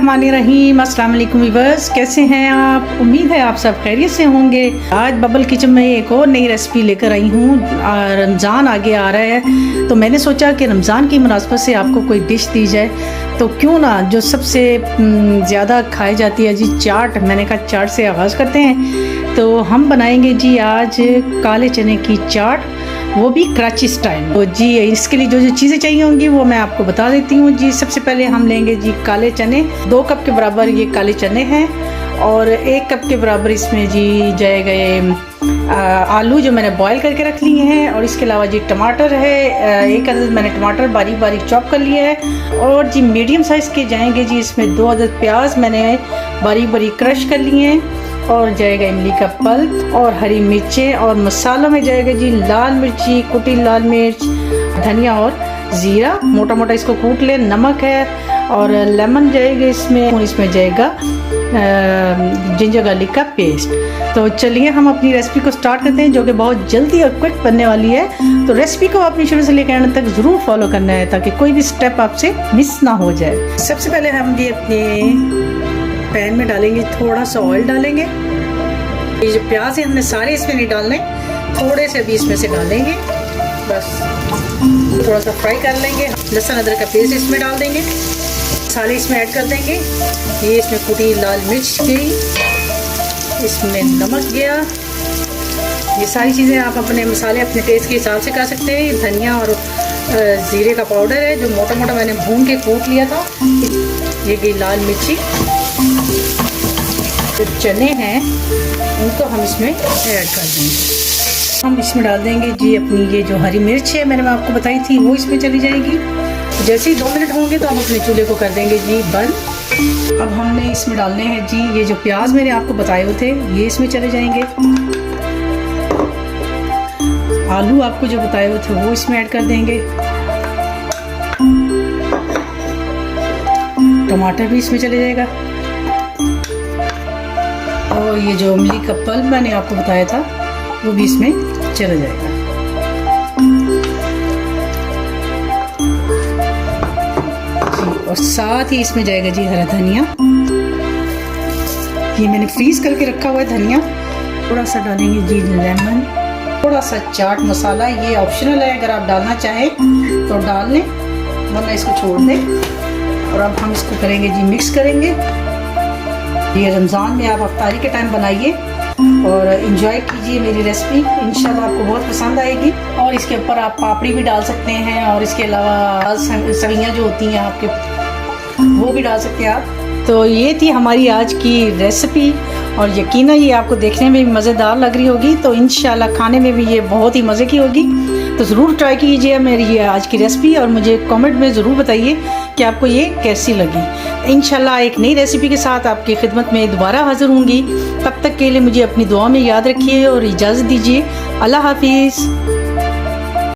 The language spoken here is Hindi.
बिस्मिल्लाहिर्रहमानिर्रहीम। अस्सलाम वालेकुम व्यूअर्स, कैसे हैं आप? उम्मीद है आप सब खैरियत से होंगे। आज बबल किचन में एक और नई रेसिपी लेकर आई हूँ। रमज़ान आगे आ रहा है तो मैंने सोचा कि रमज़ान की मुनासबत से आपको कोई डिश दी जाए, तो क्यों ना जो सबसे ज़्यादा खाई जाती है जी चाट। मैंने कहा चाट से आगाज़ करते हैं। तो हम बनाएंगे जी आज काले चने की चाट, वो भी कराची स्टाइल। तो जी इसके लिए जो जो चीज़ें चाहिए होंगी वो मैं आपको बता देती हूँ जी। सबसे पहले हम लेंगे जी काले चने, 2 कप के बराबर ये काले चने हैं। और 1 कप के बराबर इसमें जी जाएगा ये आलू जो मैंने बॉईल करके रख लिए हैं। और इसके अलावा जी टमाटर है, 1 अदद मैंने टमाटर बारीक बारीक चॉप कर लिया है। और जी मीडियम साइज़ के जाएंगे जी इसमें 2 अदद प्याज मैंने बारीक बारीक क्रश कर लिए हैं। और जाएगा इमली का पल्प और हरी मिर्चें। और मसालों में जाएगा जी लाल मिर्ची, कुटी लाल मिर्च, धनिया और ज़ीरा मोटा मोटा इसको कूट ले। नमक है और लेमन जाएगा इसमें। और इसमें जाएगा जिंजर गार्लिक का पेस्ट। तो चलिए हम अपनी रेसिपी को स्टार्ट करते हैं, जो कि बहुत जल्दी और क्विक बनने वाली है। तो रेसिपी को अपनी शुरू से लेकर एंड तक ज़रूर फॉलो करना है ताकि कोई भी स्टेप आपसे मिस ना हो जाए। सबसे पहले हम जी अपने पैन में डालेंगे, थोड़ा सा ऑयल डालेंगे। ये जो प्याज है हमने सारे इसमें नहीं डालने, थोड़े से भी इसमें से डालेंगे, बस थोड़ा सा फ्राई कर लेंगे। लहसुन अदरक का पेस्ट इसमें डाल देंगे, मसाले इसमें ऐड कर देंगे। ये इसमें कुटी लाल मिर्च गई, इसमें नमक गया। ये सारी चीज़ें आप अपने मसाले अपने टेस्ट के हिसाब से कर सकते हैं। धनिया और ज़ीरे का पाउडर है जो मोटा मोटा मैंने भून के कूट लिया था। ये गई लाल मिर्ची। जो चने हैं उनको हम इसमें ऐड कर देंगे। हम इसमें डाल देंगे जी अपनी ये जो हरी मिर्च है मैंने आपको बताई थी वो इसमें चली जाएगी। जैसे ही 2 मिनट होंगे तो हम अपने चूल्हे को कर देंगे जी बंद। अब हमने इसमें डालने हैं जी ये जो प्याज मैंने आपको बताए हुए थे ये इसमें चले जाएंगे। आलू आपको जो बताए हुए थे वो इसमें ऐड कर देंगे। टमाटर भी इसमें चले जाएगा। और ये जो इमली का पल्प मैंने आपको बताया था वो भी इसमें चला जाएगा। और साथ ही इसमें जाएगा जी हरा धनिया। ये मैंने फ्रीज करके रखा हुआ है धनिया। थोड़ा सा डालेंगे जी लेमन, थोड़ा सा चाट मसाला, ये ऑप्शनल है, अगर आप डालना चाहें तो डाल लें वरना इसको छोड़ दें। और अब हम इसको करेंगे जी मिक्स करेंगे। ये रमज़ान में आप अफ्तारी के टाइम बनाइए और इन्जॉय कीजिए मेरी रेसिपी, इंशाल्लाह आपको बहुत पसंद आएगी। और इसके ऊपर आप पापड़ी भी डाल सकते हैं और इसके अलावा सवियाँ जो होती हैं आपके वो भी डाल सकते हैं आप। तो ये थी हमारी आज की रेसिपी और यकीनन ये आपको देखने में भी मज़ेदार लग रही होगी, तो इंशाल्लाह खाने में भी ये बहुत ही मज़े की होगी। तो ज़रूर ट्राई कीजिए मेरी ये आज की रेसिपी और मुझे कमेंट में ज़रूर बताइए कि आपको ये कैसी लगी। इंशाल्लाह एक नई रेसिपी के साथ आपकी खिदमत में दोबारा हाज़िर होंगी। तब तक के लिए मुझे अपनी दुआ में याद रखिए और इजाज़त दीजिए। अल्लाह हाफिज़।